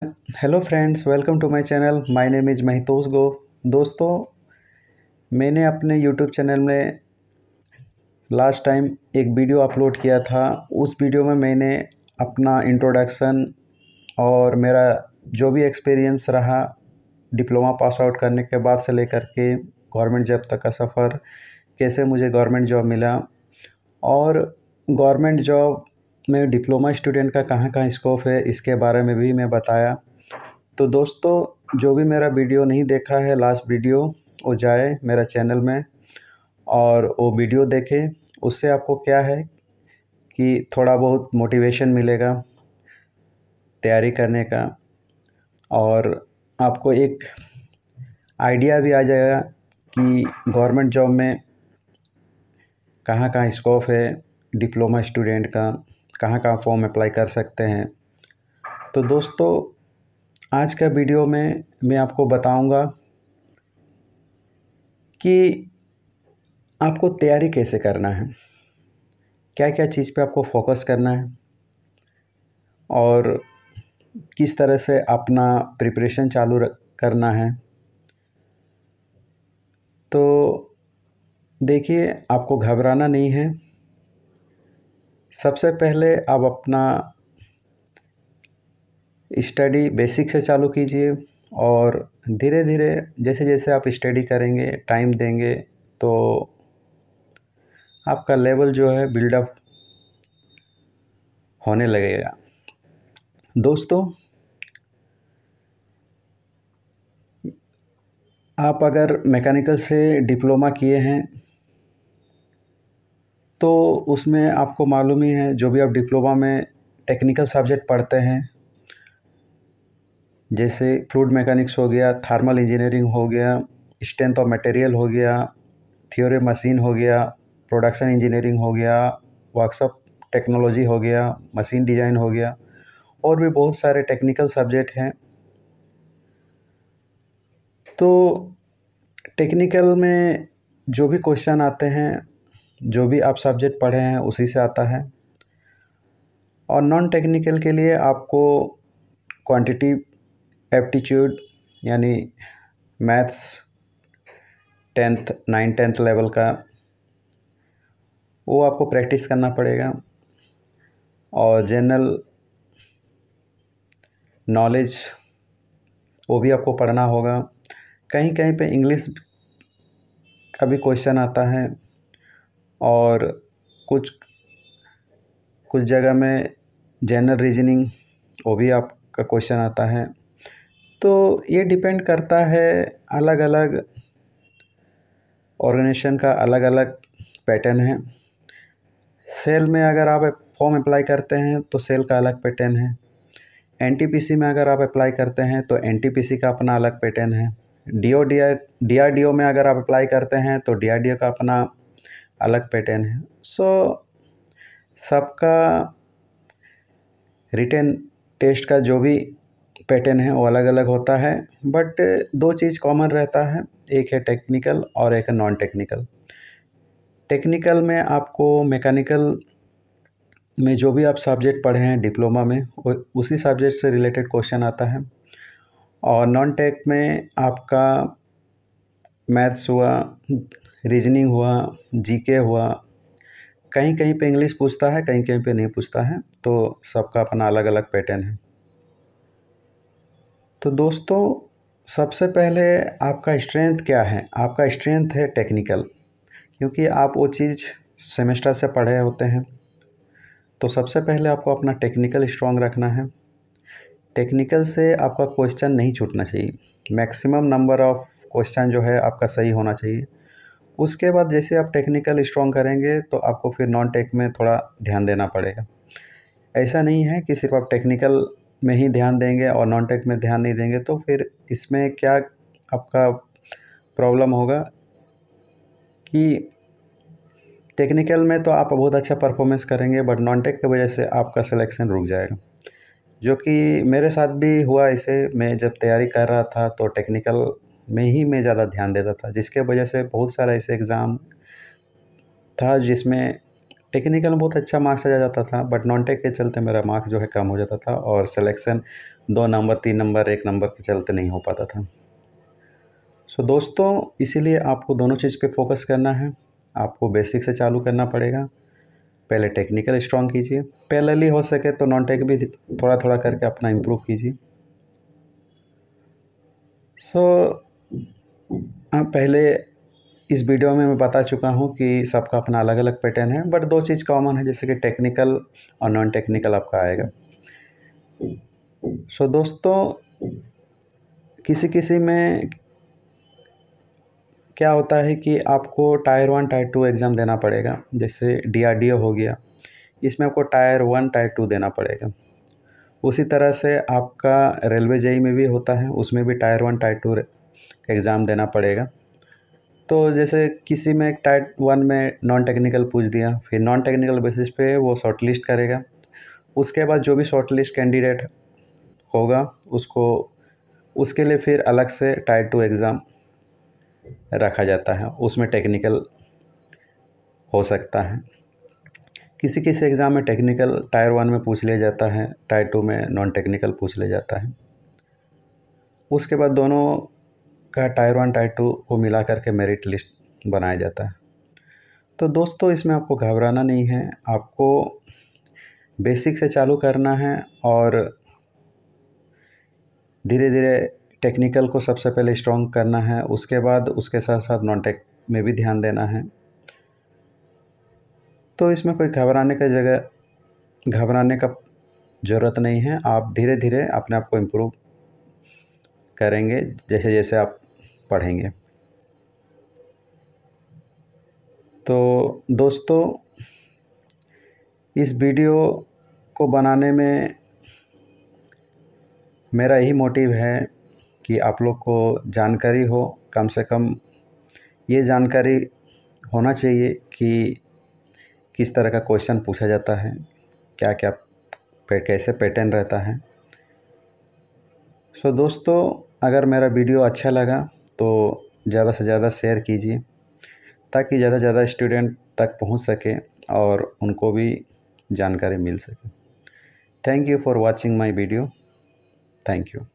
Hello friends, welcome to my channel. My name is Mahitosh Go. दोस्तों, मैंने अपने यूट्यूब चैनल में लास्ट टाइम एक वीडियो अपलोड किया था। उस वीडियो में मैंने अपना इंट्रोडक्शन और मेरा जो भी एक्सपीरियंस रहा डिप्लोमा पास आउट करने के बाद से लेकर के गवर्नमेंट जॉब तक का सफ़र, कैसे मुझे गवर्नमेंट जॉब मिला और गवर्नमेंट जॉब में डिप्लोमा स्टूडेंट का कहाँ कहाँ स्कोप है, इसके बारे में भी मैं बताया। तो दोस्तों, जो भी मेरा वीडियो नहीं देखा है लास्ट वीडियो, वो जाए मेरा चैनल में और वो वीडियो देखे। उससे आपको क्या है कि थोड़ा बहुत मोटिवेशन मिलेगा तैयारी करने का और आपको एक आइडिया भी आ जाएगा कि गवर्नमेंट जॉब में कहाँ कहाँ स्कोप है डिप्लोमा स्टूडेंट का, कहाँ कहाँ फॉर्म अप्लाई कर सकते हैं। तो दोस्तों, आज का वीडियो में मैं आपको बताऊंगा कि आपको तैयारी कैसे करना है, क्या क्या चीज़ पे आपको फोकस करना है और किस तरह से अपना प्रिपरेशन करना है। तो देखिए, आपको घबराना नहीं है। सबसे पहले आप अपना स्टडी बेसिक से चालू कीजिए और धीरे धीरे जैसे जैसे आप स्टडी करेंगे, टाइम देंगे, तो आपका लेवल जो है बिल्डअप होने लगेगा। दोस्तों, आप अगर मैकेनिकल से डिप्लोमा किए हैं तो उसमें आपको मालूम ही है, जो भी आप डिप्लोमा में टेक्निकल सब्जेक्ट पढ़ते हैं, जैसे फ्लूइड मैकेनिक्स हो गया, थर्मल इंजीनियरिंग हो गया, स्ट्रेंथ ऑफ मटेरियल हो गया, थ्योरी मशीन हो गया, प्रोडक्शन इंजीनियरिंग हो गया, वर्कशॉप टेक्नोलॉजी हो गया, मशीन डिज़ाइन हो गया, और भी बहुत सारे टेक्निकल सब्जेक्ट हैं। तो टेक्निकल में जो भी क्वेश्चन आते हैं, जो भी आप सब्जेक्ट पढ़े हैं उसी से आता है। और नॉन टेक्निकल के लिए आपको क्वांटिटी एप्टीट्यूड यानी मैथ्स 9th लेवल का, वो आपको प्रैक्टिस करना पड़ेगा। और जनरल नॉलेज, वो भी आपको पढ़ना होगा। कहीं कहीं पे इंग्लिश का भी क्वेश्चन आता है और कुछ कुछ जगह में जनरल रीजनिंग, वो भी आपका क्वेश्चन आता है। तो ये डिपेंड करता है, अलग अलग ऑर्गेनाइजेशन का अलग अलग पैटर्न है। सेल में अगर आप फॉर्म अप्लाई करते हैं तो सेल का अलग पैटर्न है। एनटीपीसी में अगर आप अप्लाई करते हैं तो एनटीपीसी का अपना अलग पैटर्न है। डीआरडीओ में अगर आप अप्लाई करते हैं तो डीआरडीओ का अपना अलग पैटर्न है। सो सबका रिटन टेस्ट का जो भी पैटर्न है वो अलग अलग होता है, बट दो चीज़ कॉमन रहता है, एक है टेक्निकल और एक है नॉन टेक्निकल। टेक्निकल में आपको मैकेनिकल में जो भी आप सब्जेक्ट पढ़े हैं डिप्लोमा में, उसी सब्जेक्ट से रिलेटेड क्वेश्चन आता है। और नॉन टेक में आपका मैथ्स हुआ, रीजनिंग हुआ, जीके हुआ, कहीं कहीं पे इंग्लिश पूछता है, कहीं कहीं पे नहीं पूछता है। तो सबका अपना अलग अलग पैटर्न है। तो दोस्तों, सबसे पहले आपका स्ट्रेंथ क्या है? आपका स्ट्रेंथ है टेक्निकल, क्योंकि आप वो चीज़ सेमेस्टर से पढ़े होते हैं। तो सबसे पहले आपको अपना टेक्निकल स्ट्रॉन्ग रखना है। टेक्निकल से आपका क्वेश्चन नहीं छूटना चाहिए। मैक्सिमम नंबर ऑफ़ क्वेश्चन जो है आपका सही होना चाहिए। उसके बाद जैसे आप टेक्निकल स्ट्रॉन्ग करेंगे तो आपको फिर नॉन टेक में थोड़ा ध्यान देना पड़ेगा। ऐसा नहीं है कि सिर्फ आप टेक्निकल में ही ध्यान देंगे और नॉन टेक में ध्यान नहीं देंगे, तो फिर इसमें क्या आपका प्रॉब्लम होगा कि टेक्निकल में तो आप बहुत अच्छा परफॉर्मेंस करेंगे, बट नॉन टेक की वजह से आपका सिलेक्शन रुक जाएगा, जो कि मेरे साथ भी हुआ। इसे मैं जब तैयारी कर रहा था तो टेक्निकल में ही मैं ज़्यादा ध्यान देता था, जिसके वजह से बहुत सारा ऐसे एग्ज़ाम था जिसमें टेक्निकल में बहुत अच्छा मार्क्स आ जाता था, बट नॉन टेक के चलते मेरा मार्क्स जो है कम हो जाता था और सिलेक्शन 2 नंबर 3 नंबर 1 नंबर के चलते नहीं हो पाता था। सो दोस्तों, इसीलिए आपको दोनों चीज़ पे फोकस करना है। आपको बेसिक से चालू करना पड़ेगा। पहले टेक्निकल स्ट्रॉन्ग कीजिए, पैरेलली हो सके तो नॉन टेक भी थोड़ा थोड़ा करके अपना इम्प्रूव कीजिए। पहले इस वीडियो में मैं बता चुका हूँ कि सबका अपना अलग अलग पैटर्न है, बट 2 चीज़ कॉमन है, जैसे कि टेक्निकल और नॉन टेक्निकल आपका आएगा। दोस्तों, किसी किसी में क्या होता है कि आपको टायर 1 टायर 2 एग्ज़ाम देना पड़ेगा। जैसे DRDO हो गया, इसमें आपको टायर 1 टायर 2 देना पड़ेगा। उसी तरह से आपका रेलवे JEE में भी होता है, उसमें भी टायर 1 टायर 2 एग्ज़ाम देना पड़ेगा। तो जैसे किसी में टायर 1 में नॉन टेक्निकल पूछ दिया, फिर नॉन टेक्निकल बेसिस पे वो शॉर्ट लिस्ट करेगा। उसके बाद जो भी शॉर्ट लिस्ट कैंडिडेट होगा उसको उसके लिए फिर अलग से टायर 2 एग्ज़ाम रखा जाता है, उसमें टेक्निकल हो सकता है। किसी किसी एग्ज़ाम में टेक्निकल टायर 1 में पूछ लिया जाता है, टायर 2 में नॉन टेक्निकल पूछ लिया जाता है। उसके बाद दोनों का टायर 1 टायर 2 को मिला करके मेरिट लिस्ट बनाया जाता है। तो दोस्तों, इसमें आपको घबराना नहीं है, आपको बेसिक से चालू करना है और धीरे धीरे टेक्निकल को सबसे पहले स्ट्रॉन्ग करना है। उसके बाद उसके साथ साथ नॉन टेक में भी ध्यान देना है। तो इसमें कोई घबराने का ज़रूरत नहीं है। आप धीरे धीरे अपने आप को इम्प्रूव करेंगे जैसे जैसे आप पढ़ेंगे। तो दोस्तों, इस वीडियो को बनाने में मेरा यही मोटिव है कि आप लोग को जानकारी हो, कम से कम ये जानकारी होना चाहिए कि किस तरह का क्वेश्चन पूछा जाता है, क्या क्या कैसे पैटर्न रहता है। दोस्तों, अगर मेरा वीडियो अच्छा लगा तो ज़्यादा से ज़्यादा शेयर कीजिए, ताकि ज़्यादा से ज़्यादा स्टूडेंट तक पहुंच सके और उनको भी जानकारी मिल सके। Thank you for watching my video. Thank you.